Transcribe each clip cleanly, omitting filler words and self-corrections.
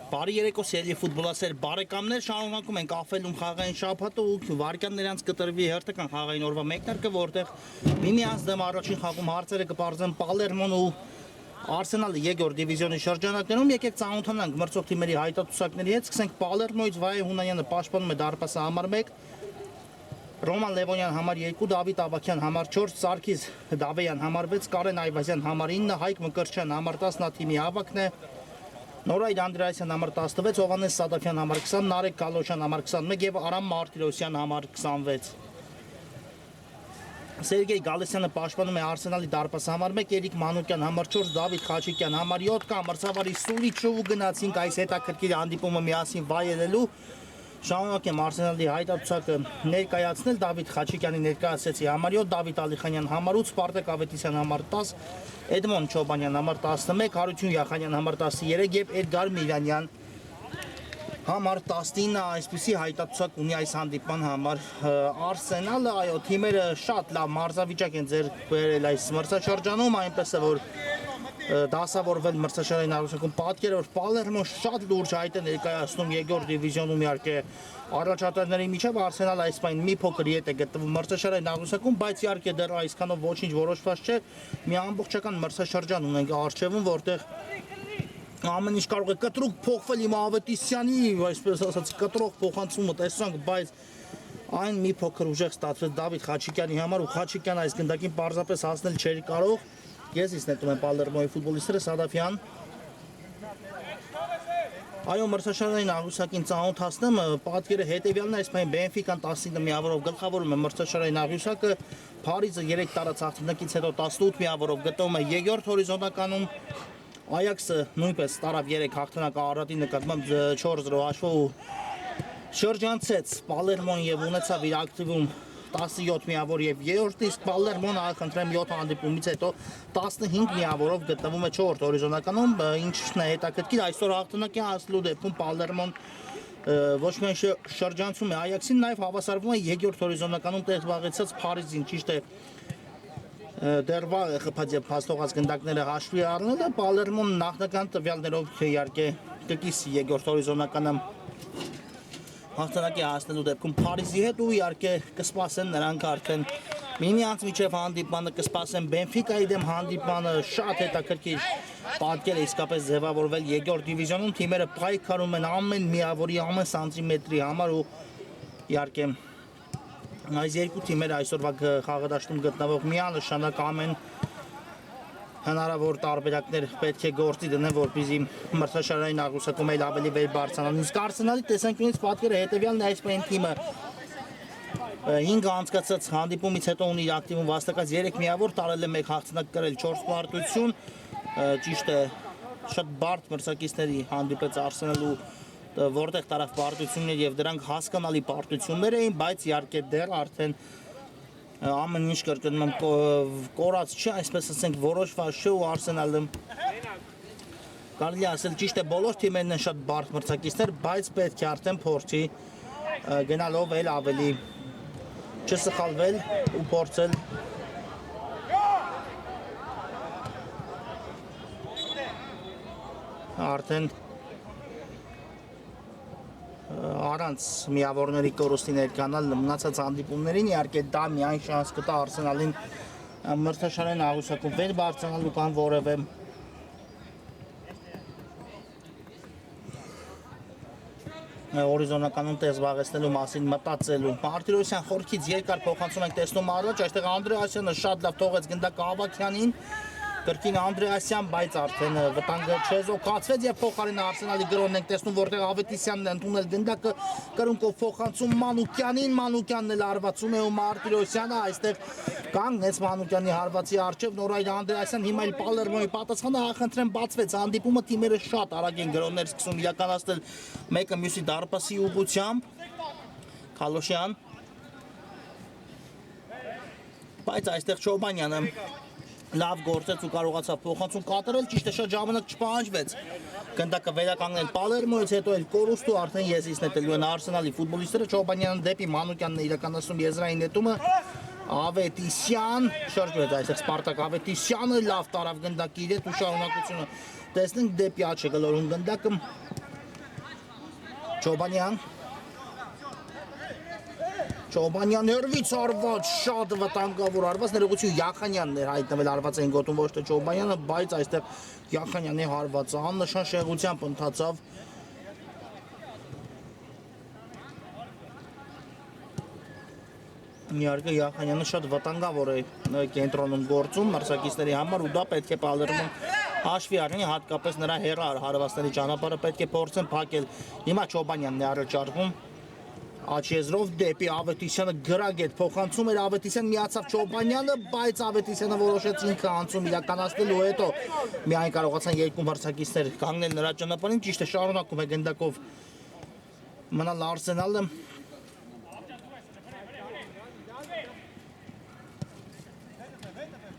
Բարի երեկո սիրելի ֆուտբոլասեր բարեկամներ, շարունակում ենք Աֆելում խաղային շաբաթը ու վարկյաններ անց կտրվի հերթական խաղային օրվա մեկնարկը, որտեղ միմյանց դեմ առաջին խաղում հարցերը կպարզեն Պալերմոն ու Արսենալը երկրորդ դիվիզիոնի շրջանակներում։ Եկեք ծանոթանանք մրցող թիմերի հայտարարությունների հետ։ Սկսենք Պալերմոյից, Վայե Հունանյանը պաշտպանում է դարպասը համար 1, Ռոման Լևոնյան համար 2, Դավիթ Աբակյան համար 4, Սարգիս Դավեյան համար 6, Կարեն Այվազյան համար 9, Հայկ Մկրտչյան համար 10 նա թիմի ավակն է, Նորայր Անդրեասյան համար 16, Հովհաննես Սադոկյան համար 20, Նարեկ Կալոշյան համար 21 եւ Արամ Մարտիրոսյան համար 26։ Սերգեյ Գալեսյանը պաշտպանում է Արսենալի դարպասը համար 1, Երիկ Մանուկյան համար 4, Դավիթ Խաչիկյան համար 7, կամ մրցավարի Սուրիչով գնացինք այս հետաքրքիր հանդիպումը միասին վայելելու։ Շարունակեմ Արսենալի հայտարարությունը ներկայացնել Դավիթ Խաչիկյանի ներկայացեցի համար 7, Դավիթ Ալիխանյան համար 8, Սպարտակ Ավետիսյան համար 10, Էդմոն Չոբանյան համար 11, Հարություն Յախանյան համար 13 եւ Էդգար Միրանյան համար 19, այսպիսի հայտարարություն ունի այս հանդիպման համար Արսենալը, այո, թիմերը շատ լավ մարզավիճակ են ձեռք բերել այս մրցաշրջանում, այնպես է որ դասավորվել մրցաշարային առուսակում պատկերը, որ Պալերմոն շատ լուրջ հայտ է ներկայացնում երկրորդ դիվիզիոնում իհարկե առաջատարների միջև Արսենալը այս պայն մի փոքր ետ է գտնվում մրցաշարային առուսակում, բայց իհարկե դեռ այսքանով ոչինչ որոշված չէ, մի ամբողջական մրցաշրջան ունենք առջևում, որտեղ ամեն ինչ կարող է կտրուկ փոխվել իմ Ավետիսյանի, այսպես ասած, կտրող փոխանցումը տեսանք, բայց այն մի փոքր ուժեղ ստացվեց Դավիթ Խաչիկյանի համար ու Խաչիկյանը այս գնդակին պարզապես հասնել չէր կարող։ Ես իսկ նետում եմ Պալերմոյի ֆուտբոլիստները Սադաֆյան։ Այո, մրցաշարային աղյուսակին ծանոթացնեմ, պատկերը հետևյալն է, այս պայն Բենֆիկան 19 միավորով գլխավորում է մրցաշարային աղյուսակը, Փարիզը 3 տարած հաղթանակից հետո 18 միավորով գտնվում է երկրորդ հորիզոնականում, Այաքսը նույնպես տարավ 3 հաղթանակ Արարատի նկատմամբ 4-0 հաշվով ու շրջանցեց Պալերմոն եւ ունեցավ իր ակտիվում 17 միավոր եւ երրորդ, իսկ Պալերմոն ախնդրեմ 7 հանդիպումից հետո 15 միավորով գտնվում է 4-րդ հորիզոնականում, ինչն է հետաքրքիր, այսօր հաղթանակի հասնելու դեպքում Պալերմոն ոչ միայն շրջանցում է Այաքսին, նաեւ հավասարվում է երկրորդ հորիզոնականում տեղ զբաղեցած Փարիզին, ճիշտ է դեռ վաղ է խփած եւ փաստողած գնդակները հաշվի առնելը, Պալերմոն նախնական տվյալներով իհարկե կկիսի երկրորդ հորիզոնականը հաղթանակի հասնելու դեպքում Փարիզի հետ ու իհարկե կսպասեն նրանք արդեն միմյանց միջև հանդիպանը, կսպասեն Բենֆիկայի դեմ հանդիպանը, շատ հետաքրքիր պատկեր է իսկապես ձևավորվել երկրորդ դիվիզիոնում, թիմերը պայքարում են ամեն միավորի, ամեն սանտիմետրի համար ու իհարկե այս երկու թիմերը այսօրվա խաղադաշտում գտնվող միանշանակ ամեն հնարավոր տարբերակներ պետք է գործի դնեն, որպեսզի մրցաշարային աղյուսակում այլ ավելի վեր բարձրանան։ Իսկ Արսենալի տեսանկյունից պատկերը հետևյալն է, այս պայն թիմը 5 անցկացած հանդիպումից հետո ունի իր ակտիվում վաստակած 3 միավոր, տարել է 1 հաղթանակ կրել 4 պարտություն, ճիշտ է շատ բարդ մրցակիցների հանդիպեց Արսենալու որտեղ տարավ պարտություններ եւ դրանք հասկանալի պարտություններ էին, բայց իհարկե դեռ արդեն ամեն ինչ կրկնում եմ կորած չէ, այսպես ասենք որոշված չէ ու Արսենալը կարելի ասել ճիշտ է բոլոր թիմերն են շատ բարդ մրցակիցներ, բայց պետք է արդեն փորձի գնալով էլ ավելի չսխալվել ու փորձել արդեն առանց միավորների կորուստի ներկանալ մնացած հանդիպումներին, իհարկե դա միայն շանս կտա Արսենալին մրցաշարային աղյուսակում վեր բարձրանալու կամ որևէ հորիզոնականում տեղ զբաղեցնելու մասին մտածելու։ Մարտիրոսյան խորքից երկար փոխանցում ենք տեսնում առաջ, այստեղ Անդրեասյանը շատ լավ թողեց գնդակը Ավակյանին, կրկին Անդրեասյան, բայց արդեն վտանգը չեզոքացվեց եւ փոխարենը Արսենալի գրոնն ենք տեսնում, որտեղ Ավետիսյանն է ընդունել գնդակը կրունկով փոխանցում Մանուկյանին, Մանուկյանն էլ հարվածում է ու Մարտիրոսյանը այստեղ կանգնեց Մանուկյանի հարվածի առջև, Նորայր Անդրեասյան, հիմա էլ Պալերմոյի պատասխանը ախնդրեմ բացվեց հանդիպումը, թիմերը շատ արագ են գրոններ սկսում իրականացնել մեկը մյուսի դարպասի ուղղությամբ, Կալոշյան, բայց այստեղ Չոբանյանը լավ գործեց ու կարողացավ փոխանցում կատարել, ճիշտ է շատ ժամանակ չպահանջվեց գնդակը վերականգնել Պալերմոյից, հետո էլ կորուստ ու արդեն եզրից նետելու են Արսենալի ֆուտբոլիստները, Չոբանյանը դեպի Մանուկյանն է իրականացնում եզրային նետումը, Ավետիսյան, շրջվեց այստեղ Սպարտակ Ավետիսյանը, լավ տարավ գնդակի իր հետ ու շարունակությունը տեսնենք դեպի աչը գլորում գնդակը Չոբանյան Չոբանյան հերվից արված շատ վտանգավոր արված ներողություն Յախանյանն էր հայտնվել արված էին գոտում ոչ թե Չոբանյանը բայց այստեղ Յախանյանի հարվածը աննշան շեղությամբ ընթացավ Իհարկե Յախանյանը շատ վտանգավոր է կենտրոնում գործում մրցակիցների համար ու դա պետք է Պալերմոն հաշվի առնի հատկապես նրա հեռար հարվածների ճանապարհը պետք է փորձեն փակել հիմա Չոբանյանն է առաջարկում Աչեզրով դեպի Ավետիսյանը գրագետ փոխանցում էր Ավետիսյան միացավ Չոբանյանը, բայց Ավետիսյանը որոշեց ինքը անցում իրականացնելու հետո միայն կարողացան երկու մրցակիցներ կանգնել նրա ճանապարհին, ճիշտ է շարունակում է գնդակով մնալ Արսենալը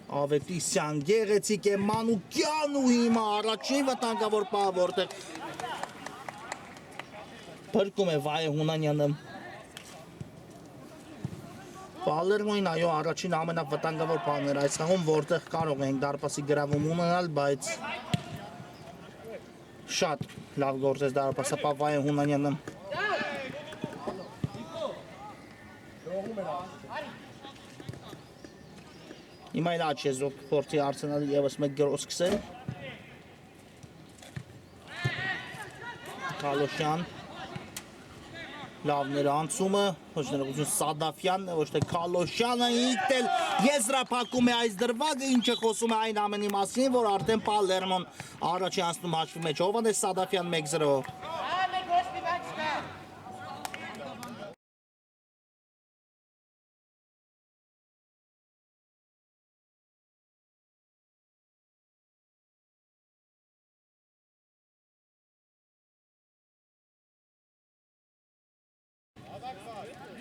Ավետիսյան գեղեցիկ է Մանուկյան ու հիմա առաջին վտանգավոր պահ որտեղ փրկում է Վայե Հունանյանը Պալերմոին այո առաջին ամենավտանգավոր պահն էր այս խաղում որտեղ կարող ենք դարպասի գրավում ունենալ բայց շատ լավ գործեց դարպասապահ Վայե Հունանյանը Հիմա էլ Աչեզրով փորձի Արսենալը ևս մեկ գրոհ սկսել Կալոշյան Լավն էր անցումը, ոչ ներողություն Սադաֆյանն է, ոչ թե Կալոշյանը ինքն էլ եզրափակում է այս դրվագը, ինչը խոսում է այն ամենի մասին, որ արդեն Պալերմոն առաջի անցնում հաշվի մեջ Հովհաննես Սադաֆյան 1-0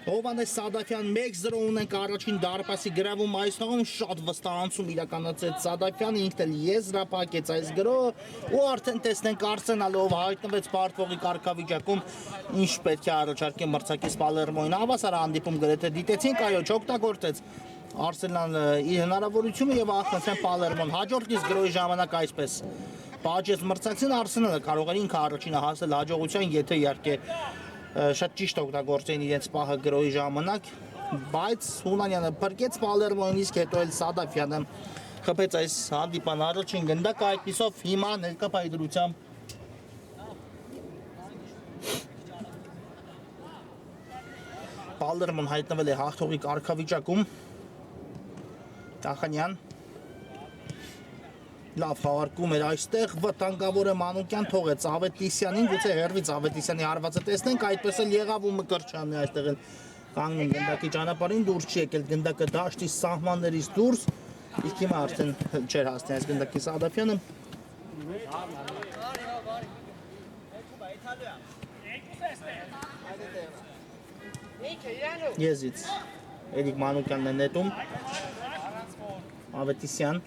Հովհաննես Սադաֆյան 1-0 ունենք առաջին դարպասի գրավում այս խաղում շատ վստահ անցում իրականացրեց Սադաֆյանը ինքն էլ եզրափակեց այս գրոհը ու արդեն տեսնենք Արսենալը ով հայտնվեց պարտվողի կարգավիճակում ինչ պետք է առաջարկի մրցակից Պալերմոին հավասար հանդիպում գրեթե դիտեցինք այո չօգտագործեց Արսենալը իր հնարավորությունը եւ ախնացան Պալերմոն հաջորդ իսկ գրոհի ժամանակ այսպես Պաճեց մրցակցին Արսենալը կարող էր ինքը առաջինը հասնել հաջողության եթե իհարկե շատ ճիշտ օգտագործեն իրենց պահը գրոհի ժամանակ, բայց Հունանյանը փրկեց Պալերմոին, իսկ հետո էլ Սադաֆյանը խփեց այս հանդիպան առաջին գնդակը, այդպիսով հիմա ներկա պայդրությամբ Պալերմոն հայտնվել է հաղթողի կարգավիճակում, Յախանյան Լավ խաղարկում էր այստեղ, վտանգավոր է Մանուկյան թողեց Ավետիսյանին, գուցե հերվից Ավետիսյանի հարվածը տեսնենք, այդպես էլ եղավ ու Մկրտչյանն է այստեղ էլ կանգնում գնդակի ճանապարհին, դուրս չի եկել գնդակը դաշտի սահմաններից դուրս, իսկ հիմա արդեն չէր հասնի այս գնդակի Սադաֆյանը։ Եզից Էրիկ Մանուկյանն է նետում, Ավետիսյան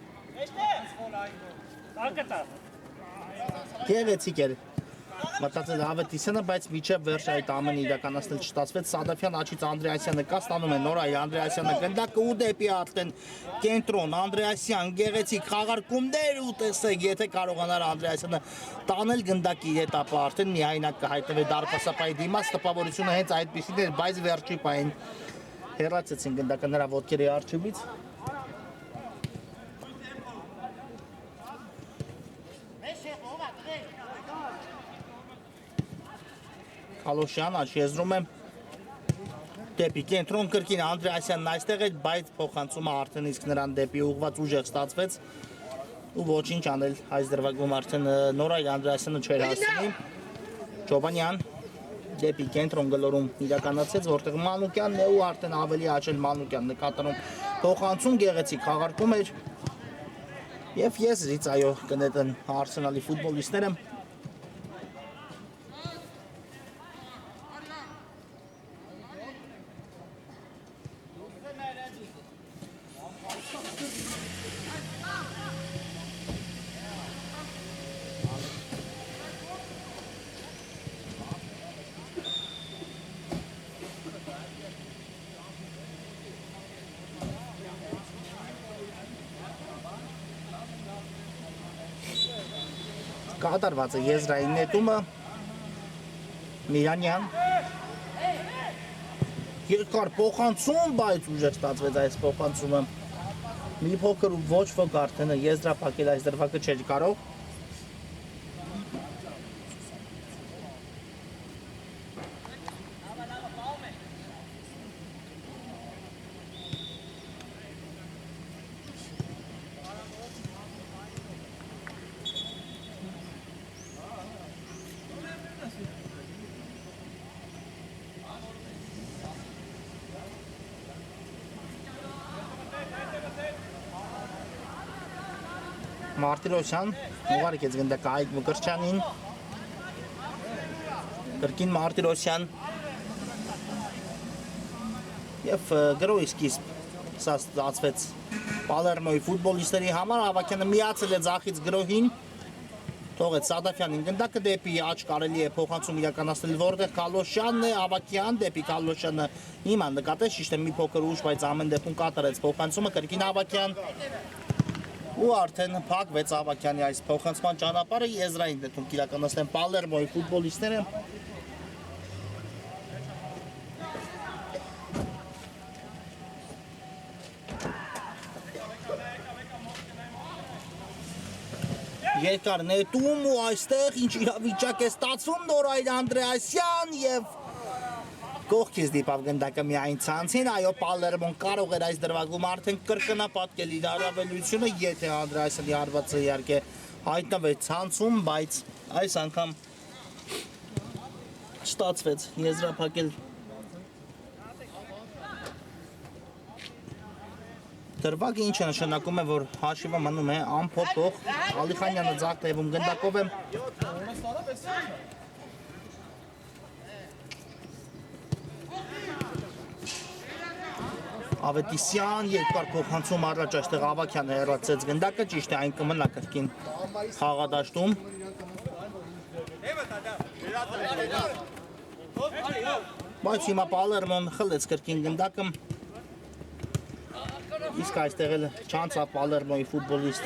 Գեղեցիկ էր մտածել Ավետիսյանը, բայց միջև վերջ այդ ամենը իրականացնել չստացվեց Սադաֆյան աչից Անդրեասյանը կա ստանում է Նորայի Անդրեասյանը գնդակը ու դեպի արդեն կենտրոն Անդրեասյան գեղեցիկ խաղարկումներ ու տեսեք եթե կարողանար Անդրեասյանը տանել գնդակի հետ ապա արդեն միայնակ կհայտնվի դարպասապահի դիմաց տպավորությունը հենց այդպիսին էր բայց վերջի պահին հեռացեցին գնդակը նրա ոտքերի առջևից Կալոշյան աչեզրում է դեպի կենտրոն կրկին Անդրեասյանն այստեղ է, բայց փոխանցումը արդեն իսկ նրան դեպի ուղղված ուժեղ ստացվեց ու ոչինչ անել այս դրվագում արդեն Նորայ Անդրեասյանը չէր հասցնի Չոբանյան դեպի կենտրոն գլորում իրականացեց, որտեղ Մանուկյանն է ու արդեն ավելի աչել Մանուկյանն է կատարում փոխանցում գեղեցիկ խաղարկում էր եւ եզրից այո կնետեն Արսենալի ֆուտբոլիստները կատարված է եզրային նետումը Միրանյան երկար փոխանցում, բայց ուժեղ ստացվեց այս փոխանցումը։ Մի փոքր ու ոչ ոք արդեն եզրափակել այս դրվագը չէր կարող։ Մարտիրոսյան ուղարկեց գնդակը Այգ Մկրտչյանին, կրկին Մարտիրոսյան և գրոյի սկիզբ սա ստացվեց Պալերմոյի ֆուտբոլիստերի համար, Ավագյանը միացել է ձախից գրոհին, թողեց Սադաֆյանին գնդակը դեպի աջ կարելի է փոխանցում իրականացնել, որտեղ Կալոշյանն է, Ավագյան դեպի Կալոշյանը հիմա նկատեց, ճիշտ է մի փոքր ուշ, բայց ամեն դեպքում կատարեց փոխանցումը, կրկին Ավագյան ու արդեն փակվեց Ավագյանի այս փոխանցման ճանապարհը, եզրային դեպքում իրականացնեն Պալերմոյի ֆուտբոլիստները։ Երկար նետում ու այստեղ ինչ իրավիճակ է ստացվում, Նորայր Անդրեասյան և կողքից դիպավ գնդակը միայն ցանցին, այո Պալերմոն կարող էր այս դրվագում արդեն կրկնապատկել իր առավելությունը, եթե Անդրեասյանի հարվածը իհարկե հայտնվեց ցանցում, բայց այս անգամ ստացվեց եզրափակել դրվագը, ինչը նշանակում է, որ հաշիվը մնում է անփոփոխ, Ալիխանյանը ձախ թևում գնդակով է Ավետիսյան, երկար փոխանցում առաջ այստեղ Ավագյանը հեռացեց գնդակը, ճիշտ է այն կմնա կրկին խաղադաշտում։ Բայց հիմա Պալերմոն խլեց կրկին գնդակը, իսկ այստեղ էլ չանցավ Պալերմոյի ֆուտբոլիստ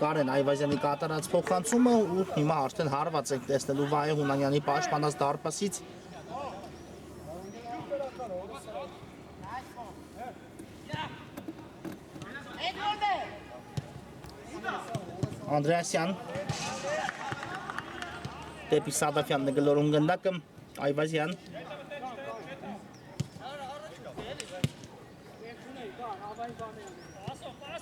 Կարեն Այվազյանի կատարած փոխանցումը ու հիմա արդեն հարված ենք տեսնելու Վահե Հունանյանի պաշտպանած դարպասից։ Անդրեասյան դեպի Սադաֆյանն է գլորում գնդակը, Այվազյան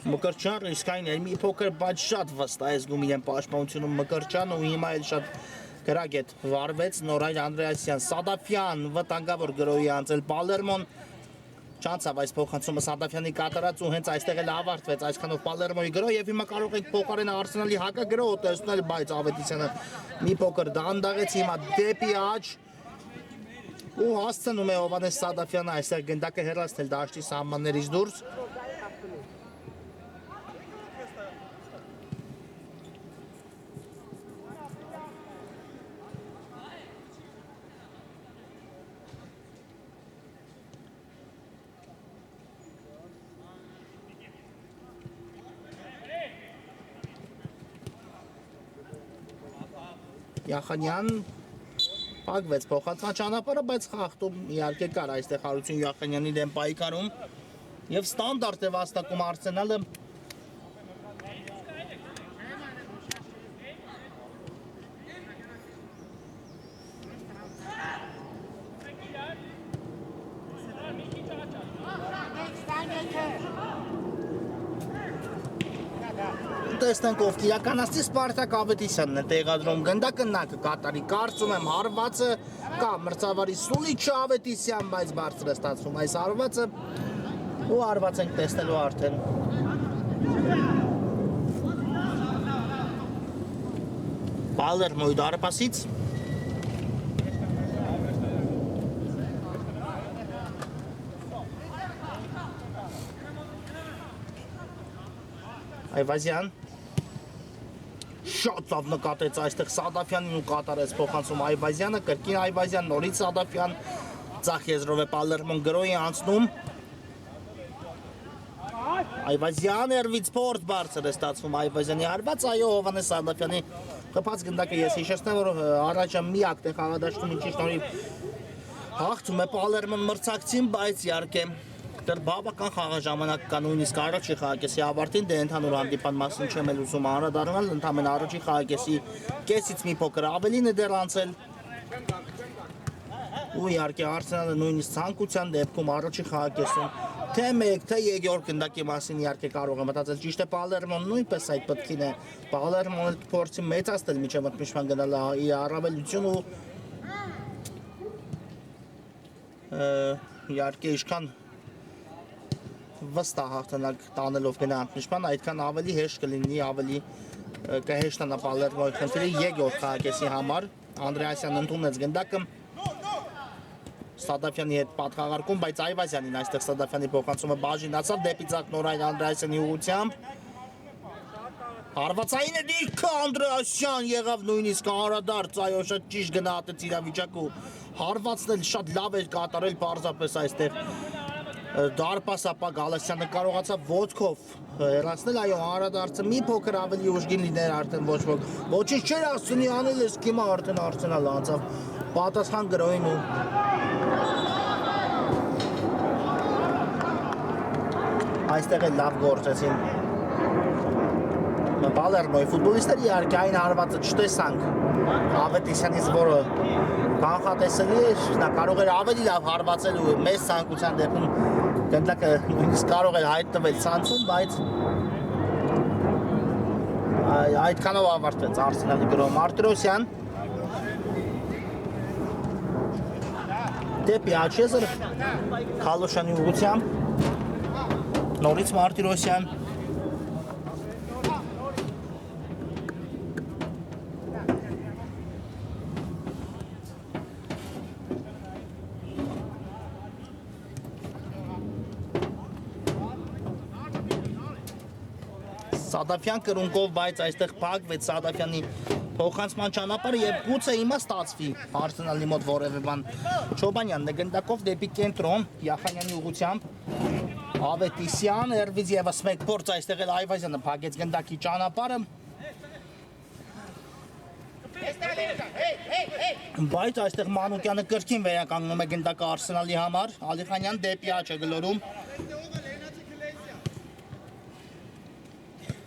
Մկրտչյան ռիսկային էր մի փոքր, բայց շատ վստահ է զգում իրեն պաշտպանությունում Մկրտչյանը ու հիմա էլ շատ գրագետ վարվեց Նորայր Անդրեասյան, Սադաֆյան վտանգավոր գրոհի անցել Պալերմոն, չանցավ այս փոխանցումը Սադաֆյանի կատարած ու հենց այստեղ էլ ավարտվեց այսքանով Պալերմոյի գրոհ եւ հիմա կարող ենք փոխարեն Արսենալի հակագրոհը տեսնել, բայց Ավետիսյանը մի փոքր դանդաղեց հիմա դեպի աջ ու հասցնում է Հովհաննես Սադաֆյանը այստեղ գնդակը հեռացնել դաշտի սահմաններից դուրս։ Յախանյան փակվեց փոխանցման ճանապարհը, բայց խախտում իհարկե կար այստեղ Հարություն Յախանյանի դեմ պայքարում եւ ստանդարտ է վաստակում Արսենալը։ Տեսնենք ով կիրականացնի Սպարտակ Ավետիսյանն է տեղադրում գնդակը, նա կկատարի կարծում եմ հարվածը, կա մրցավարի Սուլիչը Ավետիսյան, բայց բարձր է ստացվում այս հարվածը ու հարված ենք տեսնելու արդեն Պալերմոյի դարպասից։ Այվազյան շատ լավ նկատեց այստեղ Սադաֆյանին ու կատարեց փոխանցում Այվազյանը, կրկին Այվազյան, նորից Սադաֆյան, ձախ եզրով է Պալերմոն գրոհի անցնում։ Այվազյան երվից փորձ բարձր է ստացվում Այվազյանի հարված, այո Հովանես Սարդարյանի խփած գնդակը ես հիշեցնեմ, որ առաջը միակ տեղ խաղադաշտում ինչի շնորհիվ հաղթում է Պալերմոն մրցակցին, բայց իհարկե դեռ բավական խաղաժամանակ կա նույնիսկ առաջի խաղակեսի ավարտին, դե ընդհանուր հանդիպան մասին չեմ էլ ուզում անդրադառնալ, ընդամենը առաջի խաղակեսի կեսից մի փոքր ավելին է դեռ անցել։ Ու իհարկե Արսենալը նույնիսկ ցանկության դեպքում առաջի խաղակեսում թե մեկ թե երկրորդ գնդակի մասին իհարկե կարող է մտածել, ճիշտ է Պալերմոն նույնպես այդ պետքին է, Պալերմոնը փորձի մեծացնել միջև մտմիշման գնալ իր առավելություն ու իհարկե ինչքան վստահ հաղթանակ տանելով գնա մտմիշման, այդքան ավելի հեշտ կլինի, ավելի կհեշտանա Պալերմոյի խնդիրը երկրորդ խաղակեսի համար։ Անդրեասյանն ընդունեց գնդակը Սադաֆյանի հետ պատխաղարկում, բայց Այվազյանին այստեղ Սադաֆյանի փոխանցումը բաժինացավ դեպի Ձակ Նորային Անդրեասյանի ուղղությամբ։ Հարվածային է դիրքը Անդրեասյան եղավ նույնիսկ անդրադարձ, այո շատ ճիշտ գնահատեց իրավիճակը, հարվածնել շատ լավ էր կատարել պարզապես այստեղ դարպասապա Գալասյանը կարողացավ ոտքով հեռացնել, այո անդրադարձը մի փոքր ավելի ուժգին լիներ արդեն ոչ ոք, ոչինչ չէր ասցունի անել ես կիմա արդեն Արսենալը անցավ պատասխան գրոին ու այստեղ էլ լավ գործեցին Պալերմոյի ֆուտբոլիստները իհարկե այն հարվածը չտեսանք Ավետիսյանից, որը կանխատեսելի էր, նա կարող էր ավելի լավ հարվածել ու մեծ ցանկության դեպքում գնդակը նույնիսկ կարող էր հայտնվել ցանցում, բայց այդքանով ավարտվեց Արսենալի գրոհը Մարտիրոսյան դեպի Աչեզեր Քալոշյանի ուղղությամբ նորից Մարտիրոսյան Սադաֆյան կրունկով, բայց այստեղ փակվեց Սադաֆյանի փոխանցման ճանապարհը եւ գուցե հիմա ստացվի Արսենալի մոտ որևէ բան։ Չոբանյանն է գնդակով դեպի կենտրոն Յախանյանի ուղղությամբ Ավետիսյան, Էրվիզ եւս մեկ փորձ այստեղ էլ Այվազյանը փակեց գնդակի ճանապարհը։ Բայց այստեղ Մանուկյանը կրկին վերականգնում է գնդակը Արսենալի համար, Ալիխանյան դեպի աջ է գլորում։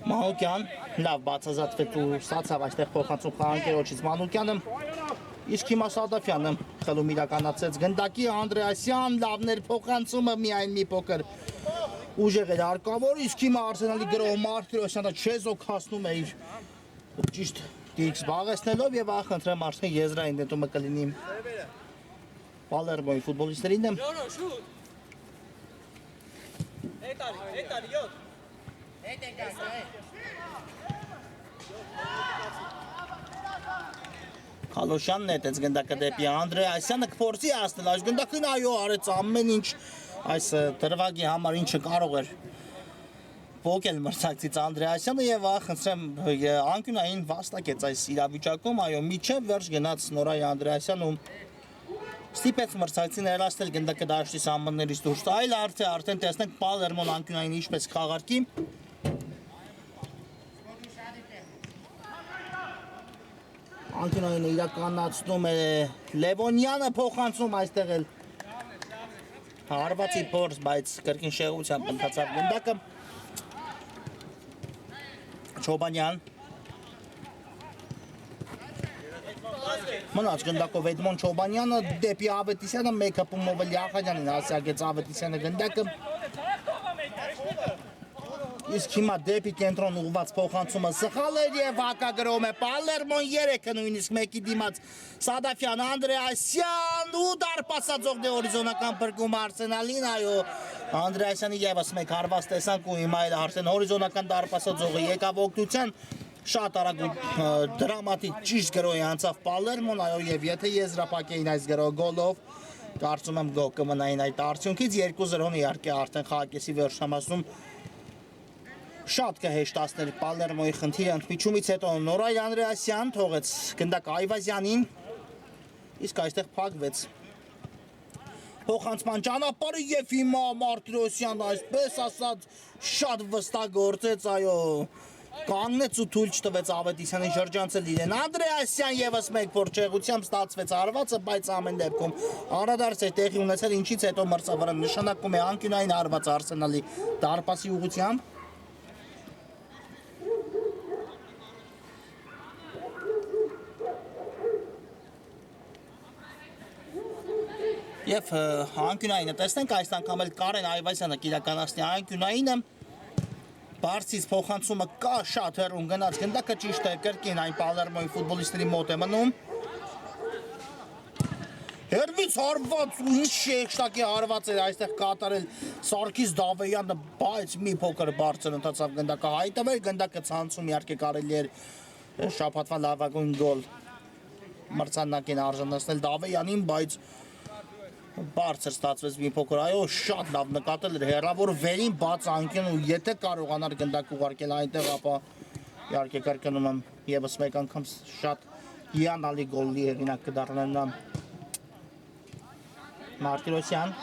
Մանուկյան լավ բացազատվեց ու ստացավ այստեղ փոխանցում խաղանկերոջից Մանուկյանը, իսկ հիմա Սադաֆյանը խլում իրականացեց գնդակի Անդրեասյան լավներ փոխանցումը միայն մի փոքր ուժեղ էր հարկավոր, իսկ հիմա Արսենալի գրոհը Մարտիրոսյանը չեզոք հասնում է իր ճիշտ դիրք զբաղեցնելով եւ ախնդրեմ արդեն եզրային նետումը կլինի Պալերմոյի ֆուտբոլիստերին։ Քալոշյանն նետեց գնդակը դեպի Անդրեասյանը կփորձի հասնել այս գնդակին, այո արեց ամեն ինչ այս դրվագի համար ինչը կարող էր փոկել մրցակցից Անդրեասյանը եւ խնդրեմ անկյունային վաստակեց այս իրավիճակում, այո միջև վերջ գնաց Նորայ Անդրեասյանը ստիպեց մրցակցին հեռացնել գնդակը դաշտի սահմաններից դուրս, այլ արդեն տեսնենք Պալերմոն անկյունային ինչպես կխաղարկի։ Անկյունայինը իրականացնում է Լևոնյանը փոխանցում այստեղ էլ հարվածի փորձ, բայց կրկին շեղությամբ ընթացավ գնդակը։ Չոբանյան մնաց գնդակով Էդմոն Չոբանյանը դեպի Ավետիսյանը մեկ հպումով էլ Յախանյանին հասցրեց Ավետիսյանը գնդակը։ Իսկ հիմա դեպի կենտրոն ուղված փոխանցումը սխալ էր եւ հակագրում է Պալերմոն 3-ը նույնիսկ մեկի դիմաց Սադաֆյան, Անդրեասյան ու դարպասաձող դե հորիզոնական բրկում Արսենալին, այո Անդրեասյանի եւս մեկ հարված տեսանք ու հիմա էլ արդեն հորիզոնական դարպասաձողը եկավ օգնության, շատ արագ ու դրամատիկ ճիշտ գրոհի անցավ Պալերմոն, այո եւ եթե եզրափակեին այս գրոհը գոլով կարծում եմ գոլ կմնային այդ արդյունքից 2-0-ն իհարկե արդեն խաղակեսի վերջնամասում շատ կհեշտացներ Պալերմոյի խնդիրը ընդմիջումից հետո Նորայ Անդրեասյան թողեց գնդակ Այվազյանին, իսկ այստեղ փակվեց փոխանցման ճանապարհը եւ հիմա Մարտիրոսյան այսպես ասած շատ վստահ գործեց, այո։ Կանգնեց ու թույլ չտվեց Ավետիսյանի շրջանցել իրեն։ Անդրեասյան եւս մեկ փորձեղությամբ ստացվեց հարվածը, բայց ամեն դեպքում անդրադարձ է տեղի ունեցել, ինչից հետո մրցավարը նշանակում է անկյունային հարված Արսենալի դարպասի ուղղությամբ։ Եվ անկյունայինը տեսնենք, այս անգամ էլ Կարեն Այվազյանը կիրականացնի անկյունայինը։ Բարձից փոխանցումը կա շատ հեռուն գնաց գնդակը ճիշտ է կրկին այն Պալերմոյի ֆուտբոլիստների մոտ է մնում։ Հերվից հարված ու ինչ շեշտակի հարված էր այստեղ կատարել Սարգիս Դավեյանը, բայց մի փոքր բարձր ընթացավ գնդակը հայտվել, գնդակը ցանցում իհարկե կարելի էր շաբաթվա լավագույն գոլ մրցանակին արժանացնել Դավեյանին, բայց բարձր ստացվեց մի փոքր, այո, շատ լավ նկատել էր հեռավոր վերին բաց անկյուն ու եթե կարողանար գնդակ ուղարկել այնտեղ, ապա իհարկե կրկնում եմ եւս մեկ անգամ շատ հիանալի գոլի հեղինակ կդառնա նա Մարտիրոսյան։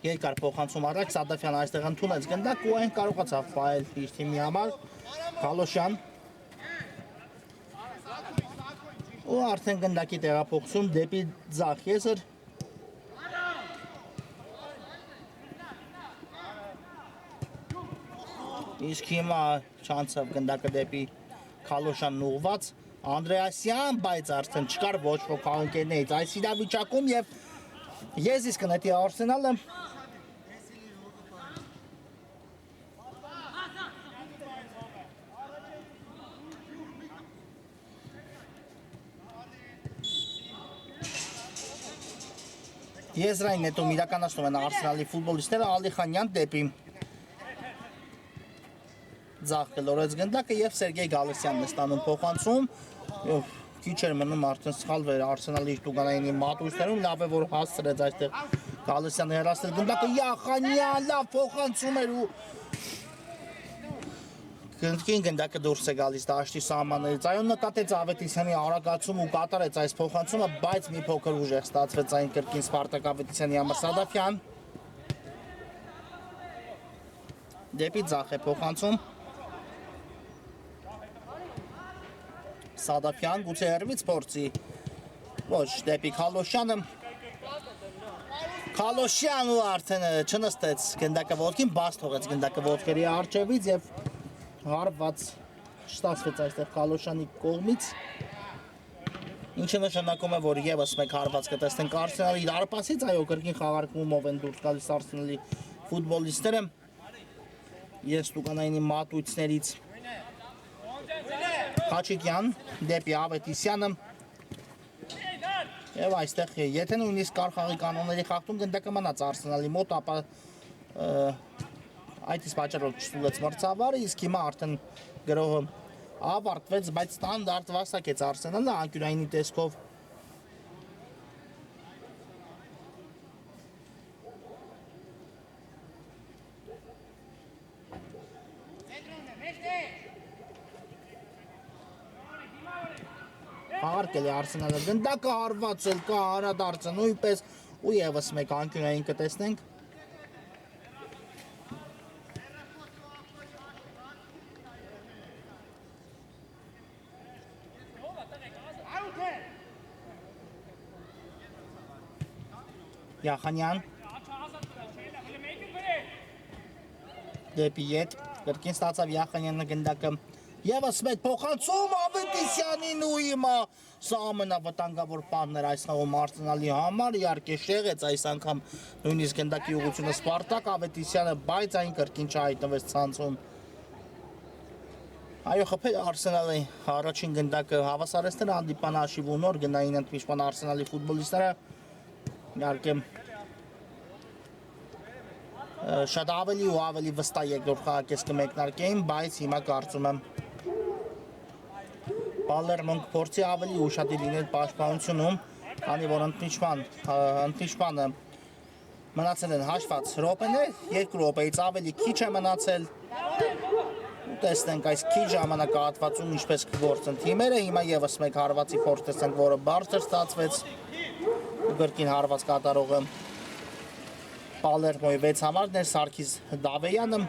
Երկար փոխանցում առաջ Սադաֆյանը այստեղ ընդունեց գնդակ ու այն կարողացավ ֆայել իր թիմի համար Քալոշյան ու արդեն գնդակի տեղափոխություն դեպի ձախ եսր իսկ հիմա չանցավ գնդակը դեպի Քալոշյանն ուղված Անդրեասյան, բայց արդեն չկար ոչ ոք անկերներից այս իրավիճակում եւ ես իսկ նետի Արսենալը Եզրային նետում իրականացնում են Արսենալի ֆուտբոլիստները Ալիխանյան դեպի ձախ գլորեց գնդակը եւ Սերգեյ Գալստյանն է ստանում փոխանցում քիչ էր մնում արդեն սխալ վեր Արսենալի Տուգանայինի մատույցներում լավ է որ հասցրեց այստեղ Գալստյանը հեռացել գնդակը Յախանյան լավ փոխանցում էր ու Կնքին գնդակը դուրս է գալիս դաշտի սահմաններից, այո նկատեց Ավետիսյանի արագացում ու կատարեց այս փոխանցումը, բայց մի փոքր ուժեղ ստացվեց այն կրկին Սպարտակ Ավետիսյանի համար Սադաֆյան։ Դեպի ձախ է փոխանցում։ Սադաֆյան գուցե հեռվից փորձի։ Ոչ, դեպի Քալոշյանը։ Քալոշյան ու արդեն չնստեց գնդակը ոտքին, բաց թողեց գնդակը ոտքերի առջևից եւ հարված չստացվեց այստեղ Քալոշյանի կողմից, ինչը նշանակում է, որ եւս մեկ հարված կտեսնենք Արսենալի դարպասից, այո կրկին խաղարկումով են դուրս գալիս Արսենալի ֆուտբոլիստները, ես Տուգանայինի մատույցներից Խաչիկյան դեպի Ավետիսյանը եւ այստեղ եթե նույնիսկ կար խաղի կանոնների խախտում գնդակը մնաց Արսենալի մոտ, ապա այդ իսկ պատճառով չստուգեց մրցավարը, իսկ հիմա արդեն գրոհը ավարտվեց, բայց ստանդարտ վաստակեց Արսենալը անկյունայինի տեսքով։ Հարկել է Արսենալը գնդակը հարվածել կա հանրադարձը նույնպես ու եւս մեկ անկյունային կտեսնենք։ Յախանյան դեպի ետ կրկին ստացավ Յախանյանը գնդակը եւս մեկ փոխանցում Ավետիսյանին ու հիմա սա ամենավտանգավոր պահն էր այս խաղում Արսենալի համար իհարկե շեղեց այս անգամ նույնիսկ գնդակի ուղղությունը Սպարտակ Ավետիսյանը բայց այն կրկին չհայտնվեց ցանցում այո խփել Արսենալի առաջին գնդակը հավասարեցնել հանդիպան հաշիվ ու նոր գնային ընդմիջման Արսենալի ֆուտբոլիստները իհարկե շատ ավելի ու ավելի վստահ երկրորդ խաղակես կմեկնարկեին, բայց հիմա կարծում եմ Պալերմոն կփորձի ավելի ուշադիր լինել պաշտպանությունում, քանի որ ընդմիջմանը մնացել են հաշված րոպեներ, 2 րոպեից ավելի քիչ է մնացել Տեսնենք այս քիչ ժամանակահատվածում ինչպես կգործեն թիմերը, հիմա եւս մեկ հարվածի փորձ տեսնենք, որը բարձր ստացվեց ու գրքին հարված կատարողը Պալերմոյի 6 համարն էր Սարգիս Դավեյանը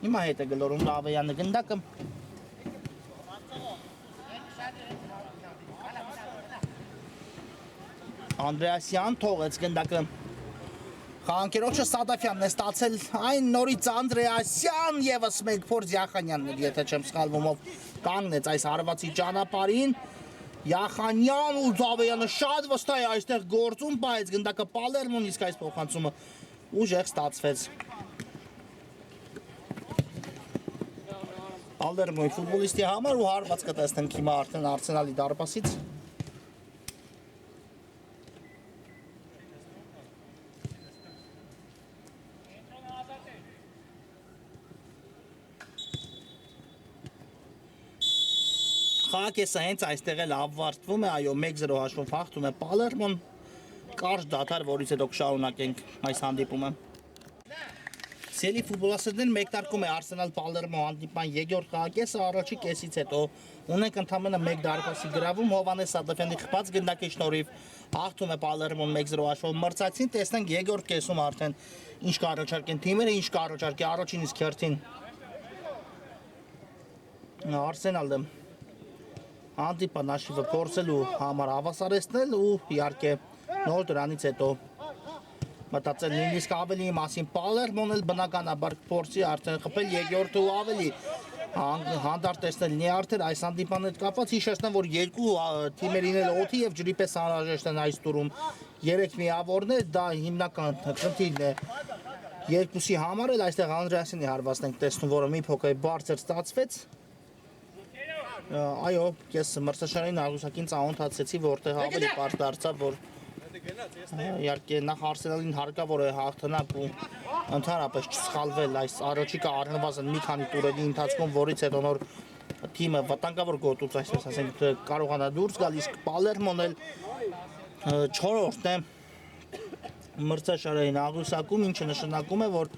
Հիմա հետ է գլորում Դավեյանը գնդակը Անդրեասյան թողեց գնդակը Խանքերոջը Սադաֆյանն է ստացել այն նորից Անդրեասյան եւս մեկ փորձ Յախանյանն էր, եթե չեմ սխալվում, ով կանգնեց այս հարվածի ճանապարհին Յախանյան ու Դավեյանը շատ վստահ է այստեղ գործում, բայց գնդակը Պալերմոն իսկ այս փոխանցումը ուժեղ ստացվեց Պալերմոյի ֆուտբոլիստի համար ու հարված կտեսնենք հիմա արդեն Արսենալի դարպասից Խաղակեսը հենց այստեղ էլ ավարտվում է, այո, 1-0 հաշվով հաղթում է Պալերմոն, կարճ դադար, որից հետո կշարունակենք այս հանդիպումը։ Սիրելի ֆուտբոլասերներ, մեկնարկում է Արսենալ Պալերմո հանդիպման երկրորդ խաղակեսը, առաջի կեսից հետո ունենք ընդամենը 1 դարպասի գրավում Հովհաննես Սադաֆյանի խփած գնդակի շնորհիվ հաղթում է Պալերմոն 1-0 հաշվով մրցակցին, տեսնենք երկրորդ կեսում արդեն ինչ կառաջարկեն թիմերը, ինչ կառաջարկի առաջին իսկ հերթին Արսենալը Հանդիպան հաշիվը փորձելու համար հավասարեցնել ու իհարկե նոր դրանից հետո մտածել նույնիսկ ավելի մասին Պալերմոն էլ բնականաբար փորձի արդեն խփել երկրորդը ու ավելի հանդարտ տեսնել Նիարդեր այս հանդիպան հետ կապված հիշեցնեմ որ երկու թիմերին էլ օդի եւ ջրի պես անհրաժեշտ են այս տուրում 3 միավորներ դա հիմնական խնդիրն է երկուսի համար էլ այստեղ Անդրեասյանի հարվածն ենք տեսնում որը մի փոքր բարձր ստացվեց Այո, ես մրցաշարային աղյուսակին ծանոթացեցի, որտեղ ավելի պարզ դարձավ, որ իհարկե նախ Արսենալին հարկավոր է հաղթանակ ու ընդհանրապես չսխալվել այս առաջիկա առնվազն մի քանի տուրերի ընթացքում, որից հետո նոր թիմը վտանգավոր գոտուց, այսպես ասենք, կարողանա դուրս գալ, իսկ Պալերմոն էլ 4-րդն է մրցաշարային աղյուսակում, ինչը նշանակում է, որ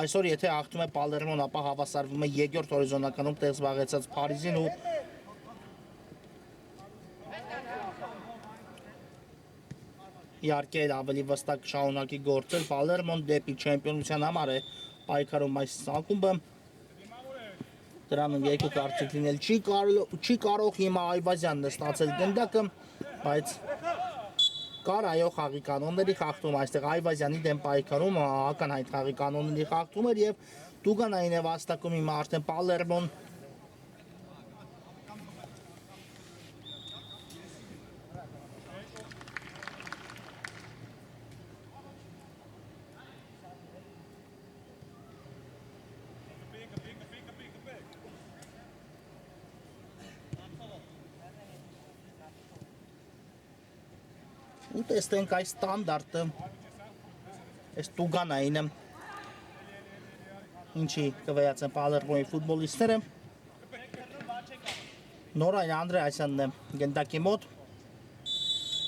այսօր եթե հաղթում է Պալերմոն, ապա հավասարվում է երկրորդ հորիզոնականում տեղ զբաղեցած Փարիզին ու Իհարկե ավելի վստահ շարունակի գործել Պալերմոն դեպի չեմպիոնության համար է պայքարում այս ակումբը Դրանում երկու կարծիք լինել չի կարող հիմա Այվազյանն է ստացել գնդակը բայց կար այո խաղի կանոնների խախտում այստեղ Այվազյանի դեմ պայքարում ականհայտ խաղի կանոնների խախտում էր եւ Դուգանային է վաստակում հիմա արդեն Պալերմոն ու տեսնենք այս ստանդարտը այս Տուգանայինը ինչի կվերացեն Պալերմոյի ֆուտբոլիստները Նորայր Անդրեասյանն է գնդակի մոտ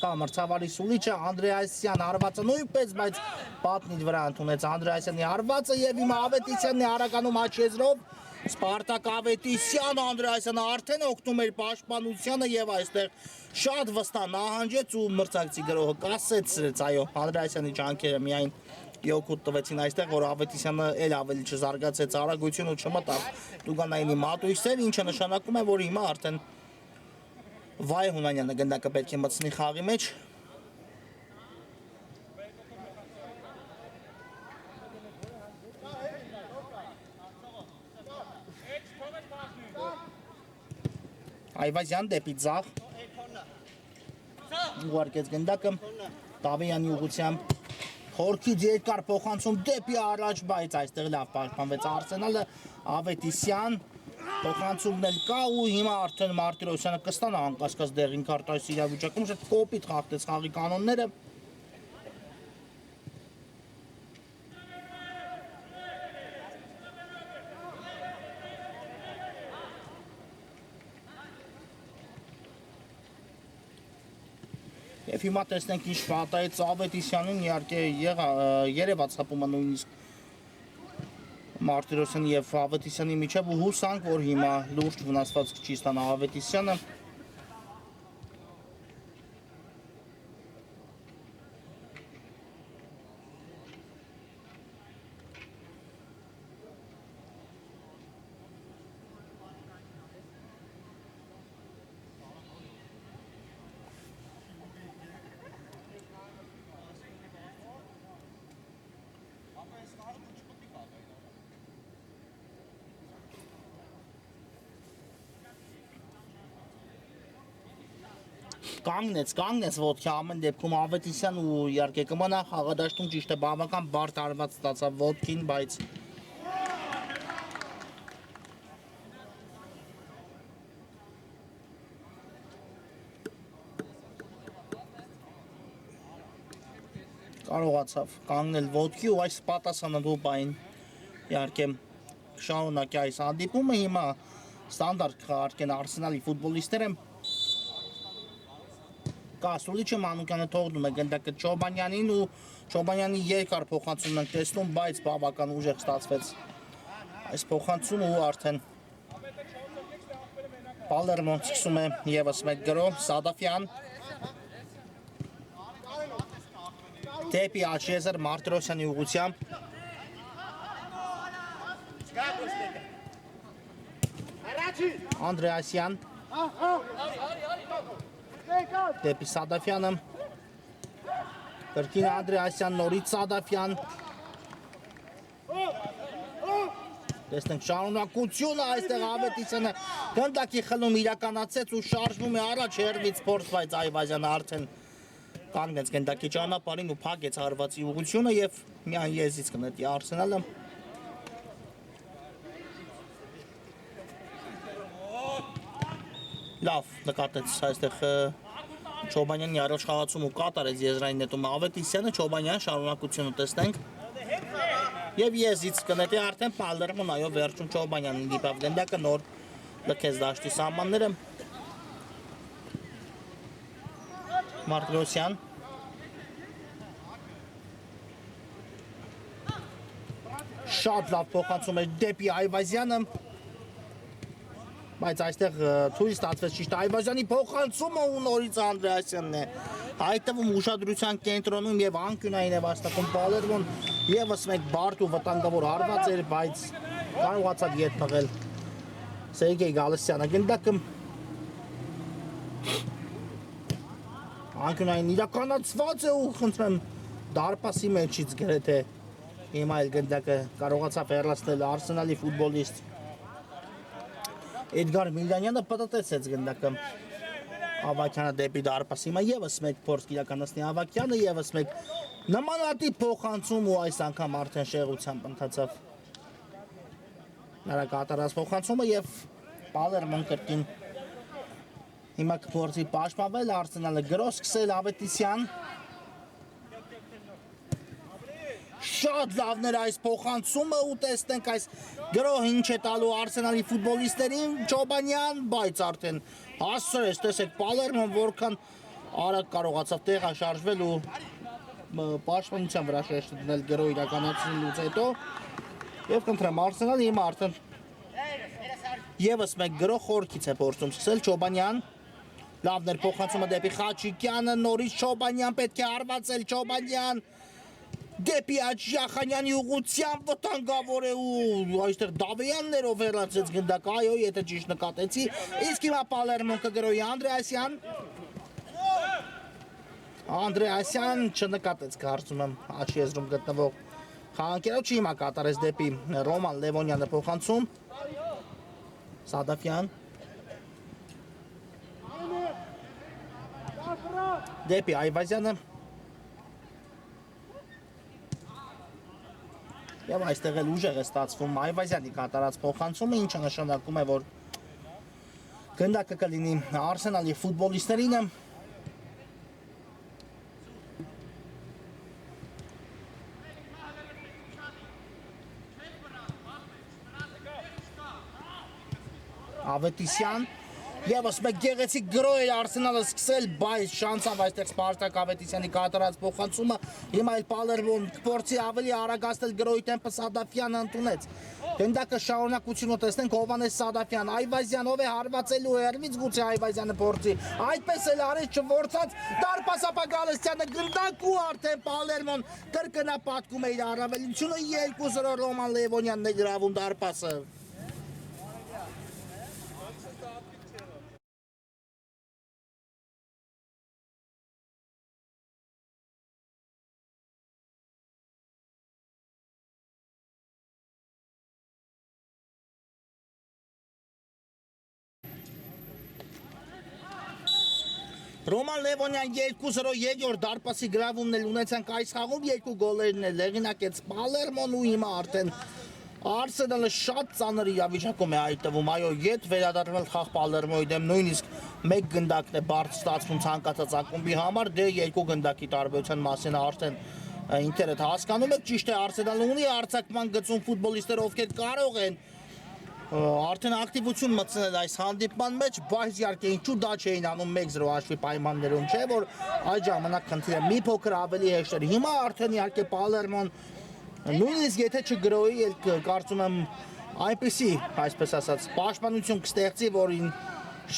կա մրցավարի սուլիչը Անդրեասյան հարվածը նույնպես բայց պատնի վրա ընդունեց Անդրեասյանի հարվածը եւ հիմա Ավետիսյանն է հարականում աչեզրով Սպարտակ Ավետիսյան Անդրեասյանը արդեն օգնում էր պաշտպանությանը եւ այստեղ շատ վստահ նահանջեց ու մրցակցի գրողը կասեցրեց այո Անդրեասյանի ջանքերը միայն Յոկուտ տվեցին այստեղ որ Ավետիսյանը էլ ավելի չզարգացեց արագություն ու չմտավ Տուգանայինի մատույցեր ինչը նշանակում է որ հիմա արդեն Վայ Հունանյանը գնդակը պետք է մտցնի խաղի մեջ Այվազյան դեպի ձախ ուղարկեց գնդակը Դավեյանի ուղղությամբ Խորքից երկար փոխանցում դեպի առաջ բայց այստեղ լավ պաշտպանվեց Արսենալը Ավետիսյան փոխանցումն էլ կա ու հիմա արդեն Մարտիրոսյանը կստանա անկասկած դեղին քարտ այս իրավիճակում շատ կոպիտ խախտեց խաղի կանոնները Եվ հիմա տեսնենք ինչ պատահեց Ավետիսյանին, իհարկե երևաց հպումը նույնիսկ Մարտիրոսյանի եւ Ավետիսյանի միջև ու հուսանք, որ հիմա լուրջ վնասվածք չի ստանա Ավետիսյանը։ Կանգնեց ոտքի ամեն դեպքում Ավետիսյան ու իհարկե կմնա խաղադաշտում ճիշտ է բավական բարդ արված ստացավ ոտքին, բայց կարողացավ կանգնել ոտքի ու այս պատասխանատու բային իհարկե շարունակի այս հանդիպումը հիմա ստանդարտ քարտեն Արսենալի ֆուտբոլիստները Կասուլիչը Մանուկյանը թողնում է գնդակը Չոբանյանին ու Չոբանյանի երկար փոխանցումն ենք տեսնում, բայց բավական ուժեղ ստացվեց այս փոխանցումը ու արդեն Պալերմոն սկսում է եւս մեկ գրո Սադաֆյան Դեպի Աչեզեր Մարտիրոսյանի ուղղությամբ Անդրեասյան Դեպի Սադաֆյանը Կրկին Անդրեասյան նորից Սադաֆյան Տեսնենք շարունակությունը այստեղ Ավետիսյանը գնդակի խլում իրականացեց ու շարժվում է առաջ հերվից փորձ, բայց Այվազյանը արդեն կանգնեց գնդակի ճանապարհին ու փակեց հարվածի ուղղությունը եւ միայն եզից կնետի Արսենալը Լավ նկատեց այստեղ Չոբանյանի առաջ խաղացում ու կատարեց եզրային նետում Ավետիսյանը Չոբանյան շարունակությունը տեսնենք Եվ եզից կնետի արդեն Պալերմոն այո վերջում Չոբանյանին դիպավ գնդակը նոր լքեց դաշտի սահմանները Մարտիրոսյան Շատ լավ փոխանցում է դեպի Այվազյանը Բայց այստեղ թույլ ստացվեց ճիշտ Այվազյանի փոխանցումը ու նորից Անդրեասյանն է Այդտեղում ուշադրության կենտրոնում եւ անկյունային է վաստակում Պալերմոն եւս մեկ բարդ ու վտանգավոր հարված էր, բայց կարողացավ ետ մղել Սերգեյ Գալստյանը գնդակը Անկյունային իրականացված է ու խնդրեմ դարպասի մեջից գրեթե հիմա էլ գնդակը կարողացավ հեռացնել Արսենալի ֆուտբոլիստ Էդգար Միլյանյանը պատտեցեց գնդակը Ավակյանը դեպի դարպաս հիմա եւս մեկ փորձ իրականացնի Ավակյանը եւս մեկ նմանատիպ փոխանցում ու այս անգամ արդեն շեղությամբ ընթացավ Նրա կատարած փոխանցումը եւ Պալերմոն կրկին հիմա կփորձի պաշտպանվել Արսենալը գրո սկսել Ավետիսյան Շատ լավն էր այս փոխանցումը ու տեսնենք այս գրոհ ինչ է տալու Արսենալի ֆուտբոլիստերին Չոբանյան, բայց արդեն հասցրեց, տեսեք Պալերմոն որքան արագ կարողացավ տեղաշարժվել ու պաշտպանության վրա շեշտ դնել գրոհ իրականացնելուց հետո եւ կընտրեմ Արսենալը հիմա արդեն եւս մեկ գրոհ խորքից է փորձում սկսել Չոբանյան Լավն էր փոխանցումը դեպի Խաչիկյանը նորից Չոբանյան պետք է հարվածել Չոբանյան Դեպի Աջախանյանի ուղղությամբ վտանգավոր է ու այստեղ Դավեյաններով հեռացեց գնդակը, այո, եթե ճիշտ նկատեցի, իսկ հիմա Պալերմոն կգրոյի Անդրեասյան չնկատեց կարծում եմ աչքի եզրում գտնվող խաղանկերոջը հիմա կատարեց դեպի Ռոման Լևոնյանը փոխանցում Սադաֆյան Դեպի Այվազյանը Եվ այստեղ էլ ուժեղ է ստացվում Այվազյանի կատարած փոխանցումը, ինչը նշանակում է, որ գնդակը կլինի Արսենալի ֆուտբոլիստերինը Ավետիսյան Եվս մեկ գեղեցիկ գրո էր Արսենալը սկսել, բայց շանսավ այստեղ Սպարտակ Ավետիսյանի կատարած փոխանցումը, հիմա էլ Պալերմոն փորձի ավելի արագացնել գրոյի տեմպը Սադաֆյանը ընդունեց։ Գնդակը շարունակությունը տեսնենք Հովանես Սադաֆյան, Այվազյան ով է հարվածելու հերվից գուցե Այվազյանը փորձի, այդպես էլ արեց չորցած Դարպասապա Գալստյանը գնդակ ու արդեն Պալերմոն կրկնապատկում է իր առավելությունը 2-0 Ռոման Լևոնյանն է գրավում Դարպասը։ Ռոման Լևոնյան 2-0 երրորդ դարպասի գրավումն էլ ունեցանք այս խաղում, երկու գոլերն էլ հեղինակեց Պալերմոն ու հիմա արդեն Արսենալը շատ ծանր իրավիճակում է հայտնվում, այո, ետ վերադառնալ խաղ Պալերմոյի դեմ նույնիսկ մեկ գնդակն է բարդ ստացվում ցանկացած ակումբի համար, դե երկու գնդակի տարբերության մասին արդեն ինտերնետ հասկանում եք, ճիշտ է Արսենալը ունի արձակման գծում ֆուտբոլիստներ, ովքեր կարող են արդեն ակտիվություն մտցնել այս հանդիպման մեջ, բայց իհարկե ինչու դա չէին անում 1-0 հաշվի պայմաններում, չէ որ այդ ժամանակ խնդիրը մի փոքր ավելի հեշտ էր։ Հիմա արդեն իհարկե Պալերմոն նույնիսկ եթե չգրոյի, էլ կարծում եմ այնպեսի, այսպես ասած, պաշտպանություն կստեղծի, որին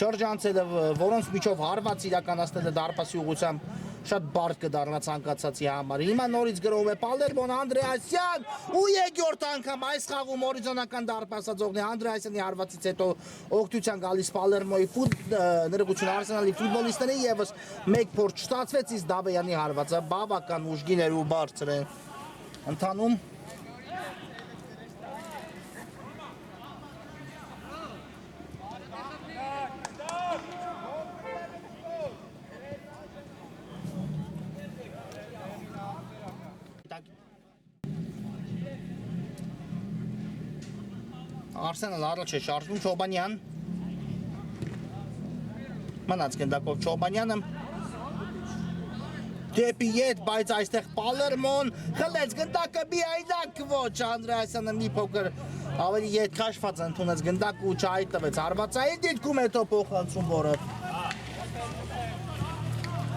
շրջանցելը, որոնց միջով հարված իրականացնելը դարպասի ուղղությամբ շատ բարդ կդառնա ցանկացածի համար։ Հիմա նորից գրովում է Պալերմոն Անդրեասյան ու երկրորդ անգամ այս խաղում օրիզոնական դարպասաձողն է Անդրեասյանի հարվածից հետո օգնության գալիս Պալերմոյի ներողություն Արսենալի ֆուտբոլիստները եւս մեկ փորձ չստացվեց, իսկ Դավեյանի հարվածը բավական ուժգին էր ու բարձր է ընթանում։ Արսենալ առաջ է շարժվում Չոբանյան մնաց գնդակով Չոբանյանը դեպի ետ, բայց այստեղ Պալերմոն խլեց գնդակը միայնակ ոչ Անդրեասյանը մի փոքր ավելի ետ քաշված ընդունեց գնդակ ու չհայտնվեց հարվածային դիտքում հետո փոխանցում որը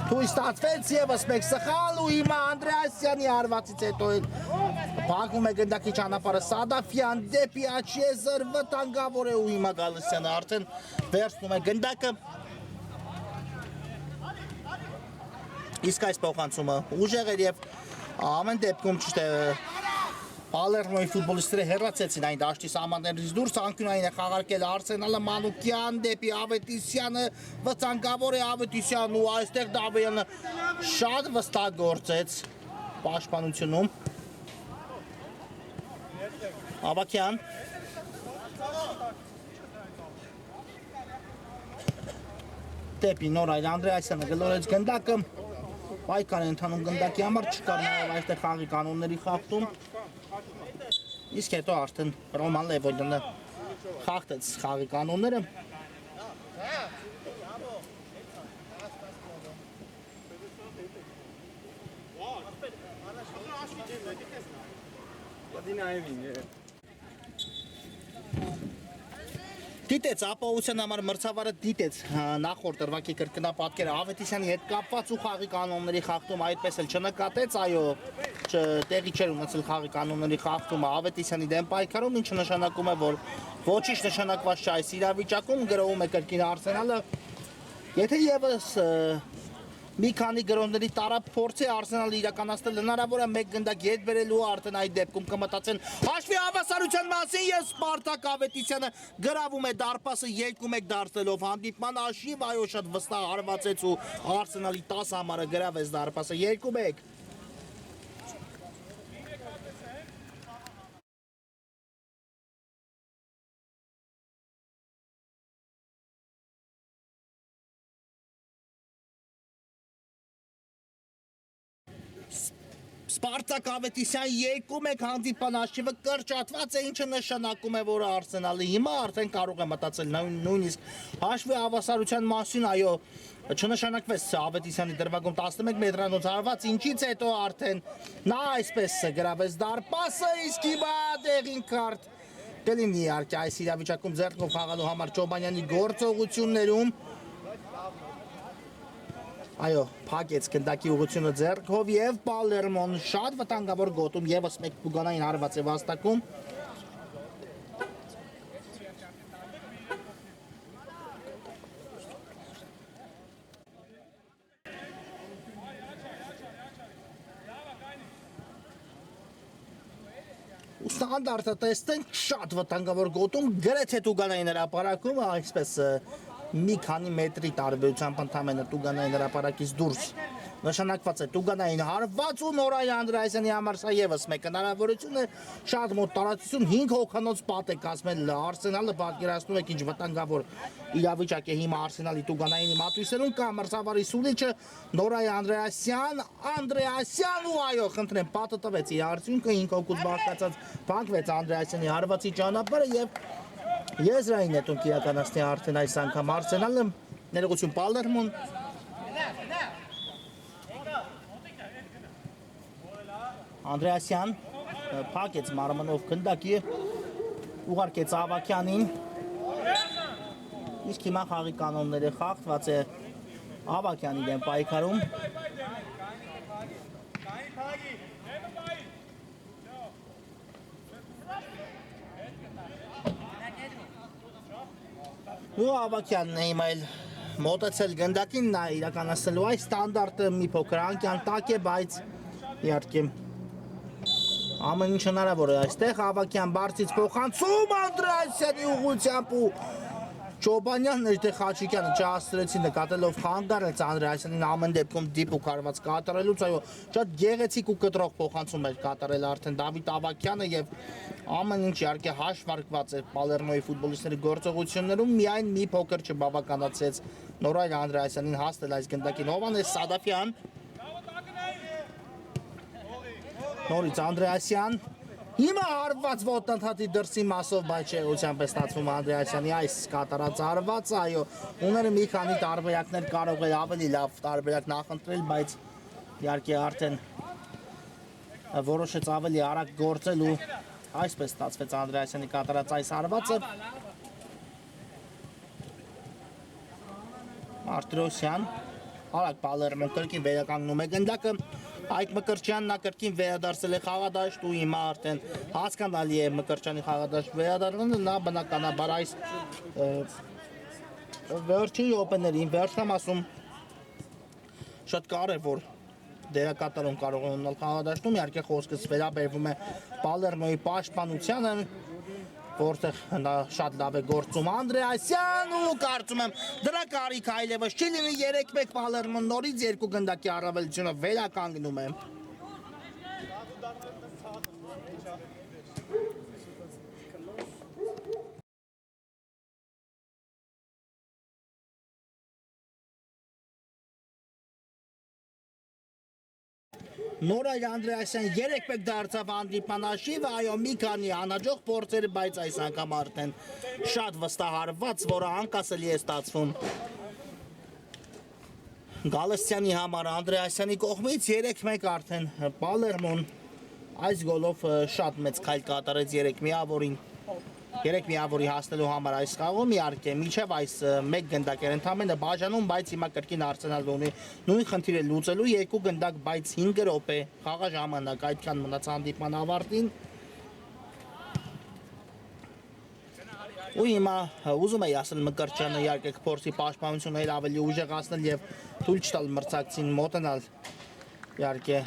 թույլ ստացվեց եւս մեկ սխալ ու հիմա Անդրեասյանի հարվածից հետո Բակում է գնդակի ճանապարհը Սադաֆյան դեպի Աչեզր վտանգավոր է ու հիմա Գալստյանը արդեն վերցնում է գնդակը իսկ այս փոխանցումը ուժեղ էր եւ ամեն դեպքում ճիշտ է Պալերմոյի ֆուտբոլիստները հեռացեցին այն դաշտի սահմաններից դուրս անկյունային է խաղարկել Արսենալը Մանուկյան դեպի Ավետիսյանը վտանգավոր է Ավետիսյանն ու այստեղ Դավեյանը շատ վստահ գործեց պաշտպանությունում Ավակյան դեպի նոր այլ Անդրեասյանը գլորեց գնդակը պայքար է ընթանում գնդակի համար չկար նաև այստեղ խաղի կանոնների խախտում իսկ հետո արդեն Ռոման Լևոնյանը խախտեց խաղի կանոնները Դիտեց ապահովության համար մրցավարը դիտեց նախորդ դրվագի կրկնապատկերը Ավետիսյանի հետ կապված ու խաղի կանոնների խախտում այդպես էլ չնկատեց, այո, տեղի չէր ունեցել խաղի կանոնների խախտումը Ավետիսյանի դեմ պայքարում, ինչը նշանակում է, որ ոչինչ նշանակված չէ այս իրավիճակում, գրովում է կրկին Արսենալը, եթե եւս մի քանի գրոնների տարապ փորձի Արսենալը իրականացնել հնարավոր է մեկ գնդակ ետ բերելու արդեն այդ դեպքում կմտածեն հաշվի հավասարության մասին եւ Սպարտակ Ավետիսյանը գրավում է դարպասը 2-1 դարձնելով հանդիպման հաշիվ այո շատ վստահ հարվածեց ու Արսենալի 10 համարը գրավեց դարպասը 2-1 Սպարտակ Ավետիսյան 2-1 հանդիպան հաշիվը կրճատված է, ինչը նշանակում է, որ Արսենալը հիմա արդեն կարող է մտածել նույնիսկ հաշվի հավասարության մասին, այո, չնշանակվեց Ավետիսյանի դրվագում 11 մետրանոց հարված, ինչից հետո արդեն նա այսպես գրավեց դարպասը, իսկ հիմա դեղին քարտ կլինի իհարկե այս իրավիճակում ձեռքով խաղալու համար Չոբանյանի գործողություններում այո փակեց գնդակի ուղղությունը ձեռքով եւ Պալերմոն շատ վտանգավոր գոտում եւս մեկ Տուգանային հարված է վաստակում Ստանդարտը տեսնենք շատ վտանգավոր գոտում գրեթե Տուգանային հրապարակում այսպես մի քանի մետրի տարբերությամբ ընդամենը Տուգանային հրապարակից դուրս նշանակված է Տուգանային հարված ու Նորայ Անդրեասյանի համար սա եւս մեկ հնարավորություն է շատ մոտ տարածություն 5 հոգանոց պատ է կազմել Արսենալը պատկերացնում եք ինչ վտանգավոր իրավիճակ է հիմա Արսենալի Տուգանայինի մատույցերում կա մրցավարի սուլիչը Նորայ Անդրեասյան ու այո խնդրեմ պատը տվեց իր արդյունքը 5 հոգուց բաղկացած փակվեց Անդրեասյանի հարվածի ճանապարհը եւ Եզրային նետունք իրականացնի արդեն այս անգամ Արսենալը ներողություն Պալերմոն Անդրեասյան փակեց մարմնով գնդակի ուղարկեց Ավակյանին իսկ հիմա խաղի կանոնները խախտված է Ավակյանի դեմ պայքարում ու Ավակյանն է հիմա էլ մոտեցել գնդակին նա իրականացնելու այս ստանդարտը մի փոքր անկյան տակ է բայց իհարկե ամեն ինչ հնարավոր է այստեղ Ավակյան բարձից փոխանցում Անդրեասյանի ուղղությամբ ու Չոբանյանն այդտեղ Խաչիկյանը չհասցրեցի նկատելով խանգարեց Անդրեասյանին ամեն դեպքում դիպուկ հարված կատարելուց այո շատ գեղեցիկ ու կտրող փոխանցում էր կատարել արդեն Դավիթ Ավակյանը եւ ամեն ինչ իհարկե հաշվարկված է Պալերմոյի ֆուտբոլիստների գործողություններում միայն մի փոքր չբավականացեց Նորայ Անդրեասյանին հասնել այս գնդակին Հովհաննես Սադաֆյան Նորից Անդրեասյան Հիմա հարված ոտնթաթի դրսի մասով բայց չեղությամբ է ստացվում Անդրեասյանի այս կատարած հարվածը, այո, ուները մի քանի տարբերակներ կարող է ավելի լավ տարբերակ նախընտրել, բայց իհարկե արդեն որոշեց ավելի արագ գործել ու այսպես ստացվեց Անդրեասյանի կատարած այս հարվածը։ Մարտիրոսյան, արագ Պալերմոն կրկին վերականգնում է գնդակը Այդ Մկրտչյանն նա կրկին վերադարձել է խաղադաշտ ու հիմա արդեն հասկանալի է Մկրտչյանի խաղադաշտ վերադառնալը նա բնականաբար այս վերջին րոպեներին վերջնամասում շատ կարևոր դերակատարում կարող է ունենալ խաղադաշտում իհարկե խոսքս վերաբերվում է Պալերմոյի պաշտպանությանը որտեղ նա շատ լավ է գործում Անդրեասյան ու կարծում եմ դրա կարիք այլևս չի լինի 3-1 Պալերմոն նորից երկու գնդակի առավելությունը վերականգնում է Նորայ Անդրեասյան 3-1 դարձավ հանդիպանաշիվը, այո մի քանի անհաջող փորձեր, բայց այս անգամ արդեն շատ վստահարված, որը անկասելի է ստացվում Գալստյանի համար Անդրեասյանի կողմից 3-1 արդեն Պալերմոն այս գոլով շատ մեծ քայլ կատարեց 3 միավորի հասնելու համար այս խաղում իհարկե մինչև այս մեկ գնդակ էր ընդամենը բաժանում, բայց հիմա կրկին Արսենալն ունի նույն խնդիրը լուծելու երկու գնդակ, բայց 5 րոպե խաղաժամանակ այդքան մնաց հանդիպման ավարտին ու հիմա ուզում էի ասել Մկրտչյանը իհարկե կփորձի պաշտպանությունը ավելի ուժեղացնել եւ թույլ չտալ մրցակցին մոտենալ իհարկե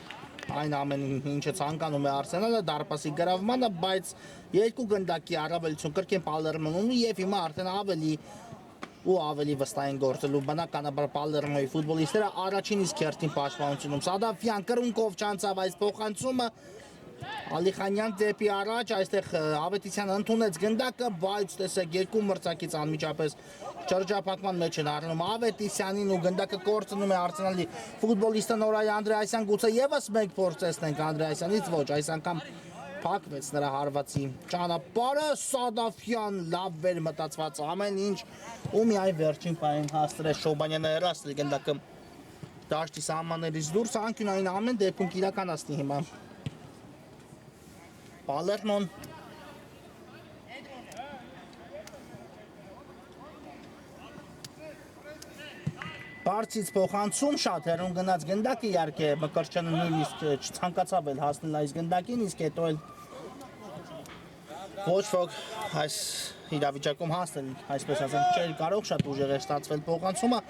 այն ամեն ինչը ցանկանում է Արսենալը դարպասի գրավմանը, բայց երկու գնդակի առավելություն կրկին Պալերմոն ունի եւ հիմա արդեն ավելի վստահ են գործելու բնականաբար Պալերմոյի ֆուտբոլիստները առաջին իսկ հերթին պաշտպանությունում Սադաֆյան կրունկով չանցավ այս փոխանցումը Ալիխանյան դեպի առաջ այստեղ Ավետիսյանը ընդունեց գնդակը, բայց տեսեք երկու մրցակից անմիջապես շրջափակման մեջ են առնում Ավետիսյանին ու գնդակը կորցնում է Արսենալի ֆուտբոլիստը Նորայ Անդրեասյան գուցե եւս մեկ փորձ տեսնենք Անդրեասյանից ոչ այս անգամ փակվեց նրա հարվածի ճանապարհը Սադաֆյան լավ վերմտածված ամեն ինչ ու միայն վերջին պահին հաստրեց Շոբանյանը հեռացնել գնդակը դաշտի սահմաններից դուրս անկյունային ամեն դեպքում կիրականացնի հիմա Պալերմոն Բարձից փոխանցում շատ հեռուն գնաց գնդակը իհարկե Մկրտչյանը նույնիսկ չցանկացավ էլ հասնել այս գնդակին, իսկ հետո էլ ոչ ոք այս իրավիճակում հասնել, այսպես ասեմ, չէր կարող շատ ուժեղ էր ստացվել փոխանցումը,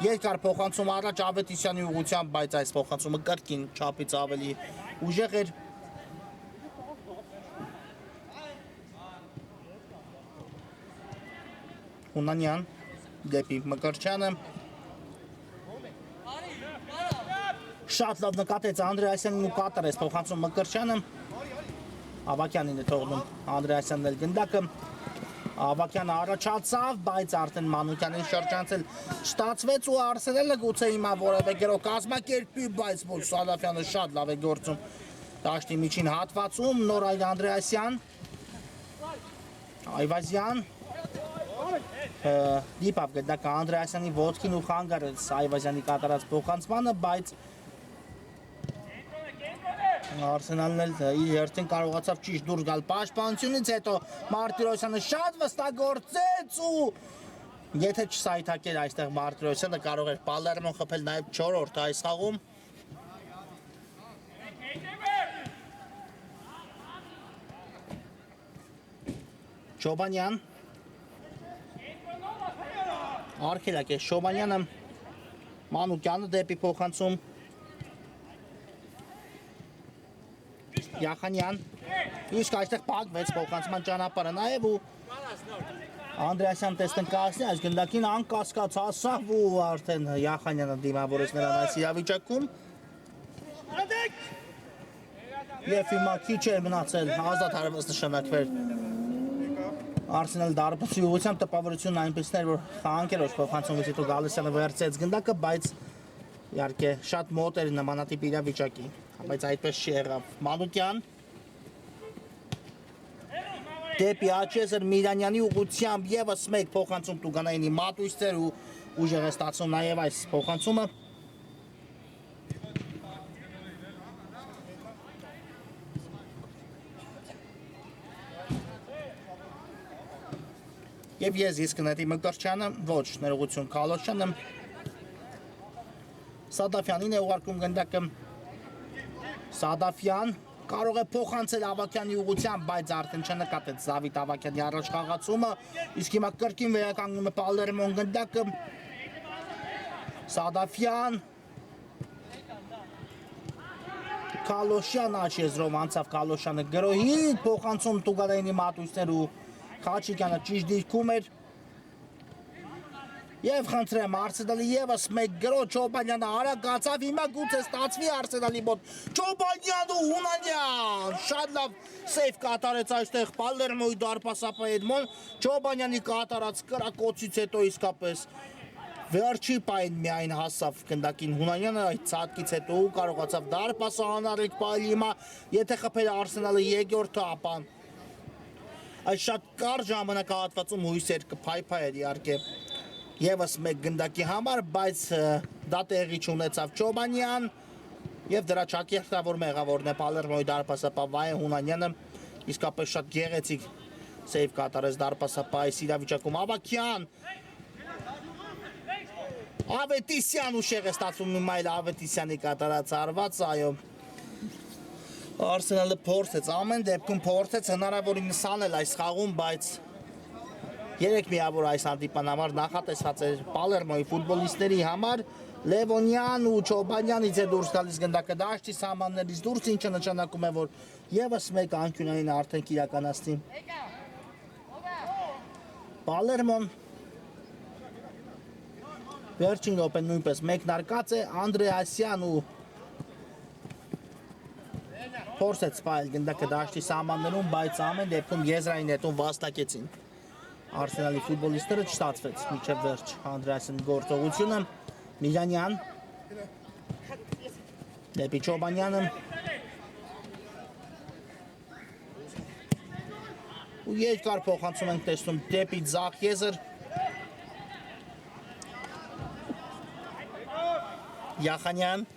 երկար փոխանցում առաջ Ավետիսյանի ուղղությամբ, բայց այս փոխանցումը կրկին չափից ավելի ուժեղ էր։ Հունանյան դեպի Մկրտչյանը շատ լավ նկատեց Անդրեասյանին ու կատարեց փոխանցում Մկրտչյանը Ավակյանին է թողնում Անդրեասյանն էլ գնդակը Ավակյանը առաջացավ, բայց արդեն Մանուկյանին շրջանցել ստացվեց ու Արսենալը գուցե հիմա որևէ գրող կազմակերպի, բայց ոչ Սադաֆյանը շատ լավ է գործում դաշտի միջին հատվածում նոր այլ Անդրեասյան Այվազյան դիպավ գնդակը Անդրեասյանի ոտքին ու խանգարեց Այվազյանի կատարած փոխանցմանը, բայց Արսենալն էլ իր հերթին կարողացավ ճիշտ դուրս գալ պաշտպանությունից, հետո Մարտիրոսյանը շատ վստահ ու եթե չսայթակեր այստեղ Մարտիրոսյանը կարող էր Պալերմոն խփել նաև 4-րդ այս խաղում։ Չոբանյան Արգելակ է Շոբանյանը Մանուկյանը դեպի փոխանցում Յախանյան, իսկ այստեղ պակվեց փոխանցման ճանապարհը նաև ու Անդրեասյան տեսնկացնի այս գնդակին անկասկած հասավ ու արդեն Յախանյանը դիմավորեց նրան այս իրավիճակում և հիմա քիչ է մնացել ազատ հարված նշանակվեր Արսենալ դարբասի ուղղությամբ տպավորությունն այնպեսն էր, որ խաղանքերով փոխանցումից հետո Գալստյանը վերցրեց գնդակը, բայց իհարկե շատ մոտ էր նմանատիպ իրավիճակի, բայց այդպես չեղավ։ Մանուկյան դեպի Աչեզր Միրանյանի ուղղությամբ ևս մեկ փոխանցում Տուգանայինի մատույցներ ու ուժեղ է ստացում նաև այս փոխանցումը։ Եվ ես իսկ նետի Մկրտչյանը, ոչ ներողություն Քալոշյանը Սադաֆյանին է ուղարկում գնդակը Սադաֆյան կարող է փոխանցել Ավակյանի ուղղությամբ, բայց արդեն չնկատեց Զավիթ Ավակյանի առաջ խաղացումը, իսկ հիմա կրկին վերականգնում է Պալերմոն գնդակը Սադաֆյան Քալոշյան Աչեզրով անցավ Քալոշյանը գրոհի փոխանցում Տուգանայինի մատույցներ ու Խաչիկյանը ճիշտ դիրքում էր և խնդրեմ Արսենալի ևս մեկ գրո Չոբանյանը արագացավ հիմա գուցե ստացվի Արսենալի մոտ Չոբանյան ու Հունանյան շատ լավ սեյվ կատարեց այստեղ Պալերմոյի դարպասապահ Էդմոն Չոբանյանի կատարած կրակոցից հետո իսկապես վերջի պահին միայն հասավ գնդակին Հունանյանը այդ ցածկից հետո կարողացավ դարպասը անառիկ պահել հիմա եթե խփել Արսենալը երկրորդը ապա այս շատ կարճ ժամանակահատվածում հույսեր կփայփայեր իհարկե ևս մեկ գնդակի համար, բայց դա տեղի չունեցավ Չոբանյան եւ դրա ճակերտավոր մեղավորն է Պալերմոյի դարպասապահ Վահե Հունանյանը իսկապես շատ գեղեցիկ սեյվ կատարեց դարպասապահ այս իրավիճակում Ավակյան Ավետիսյան ուշեղ է ստացվում հիմա այլ Ավետիսյանի կատարած հարված, այո Արսենալը փորձեց, ամեն դեպքում փորձեց հնարավորինս անել այս խաղում, բայց երեք միավոր այս հանդիպան համար նախատեսված էր Պալերմոյի ֆուտբոլիստների համար Լևոնյան ու Չոբանյանից է դուրս գալիս գնդակը դաշտի սահմաններից դուրս, ինչը նշանակում է, որ ևս մեկ անկյունային արդեն կիրականացնի Պալերմոն վերջին րոպեն նույնպես մեկնարկած է Անդրեասյան ու փորձեց սպայել գնդակը դաշտի սահմաններում, բայց ամեն դեպքում եզրային հետում վաստակեցին Արսենալի ֆուտբոլիստները չստացվեց մինչև վերջ Անդրեասյանի գործողությունը Միրանյան դեպի Չոբանյանը ու երկար փոխանցում ենք տեսնում դեպի Ձախ Եզր Յախանյան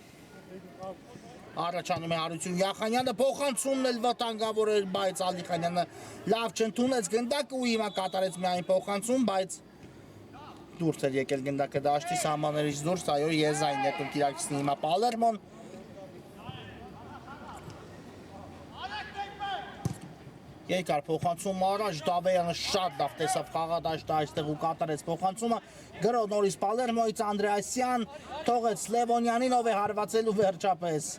Առաջանում է Հարություն Յախանյանը փոխանցումն էլ վտանգավոր էր, բայց Ալիխանյանը լավ չընդունեց գնդակը ու հիմա կատարեց միայն փոխանցում, բայց դուրս էր եկել գնդակը դաշտի սահմաններից դուրս, այո, եզային նետում տիրակիցնի հիմա Պալերմոն։ Երկար փոխանցում առաջ Դավեյանը շատ լավ տեսավ խաղադաշտը այստեղ ու կատարեց փոխանցումը գրո նորից Պալերմոից Անդրեասյան թողեց Լևոնյանին ով է հարվածելու վերջապես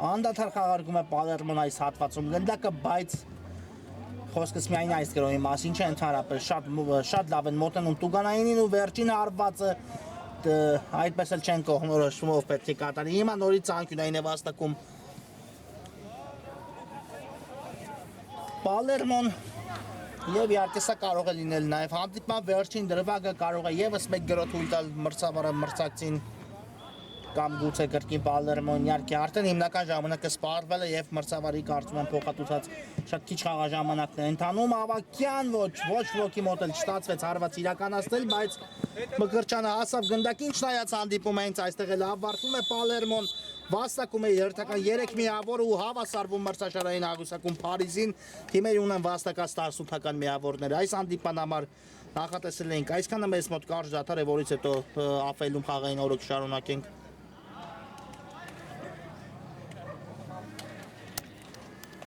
անդադար խաղարկում է Պալերմոն այս հատվածում գնդակը բայց խոսքս միայն այս գրոյի մասին չէ ընդհանրապես շատ լավ են մոտենում Տուգանայինին ու վերջին հարվածը այդպես էլ չեն կողմնորոշվում ով պետք է կատարի հիմա նորից ցանկյունային է վաստակում Պալերմոն եւ իհարկե սա կարող է լինել նաեւ հանդիպման վերջին դրվագը կարող է եւս մեկ գրոթ ուլ տալ մրցավարը մրցակցին կամ գուցե կրկին Պալերմոն իհարկե արդեն հիմնական ժամանակը սպառվել է եւ մրցավարի կարծում եմ փոխհատուցած շատ քիչ խաղաժամանակն է ընթանում Ավակյան ոչ ոքի մոտ էլ չստացվեց հարված իրականացնել բայց Մկրտչյանը հասավ գնդակին չնայած հանդիպումը հենց այստեղ էլ ավարտվում է Պալերմոն վաստակում է երթական 3 միավոր ու հավասարվում մրցաշարային աղյուսակում Փարիզին թիմերի ունեն վաստակած 18-ական միավորներ այս հանդիպման համար նախատեսել էինք այսքանը մեզ մոտ կարճ դադար է որից հետո ապելում խաղային օրը կշարունակենք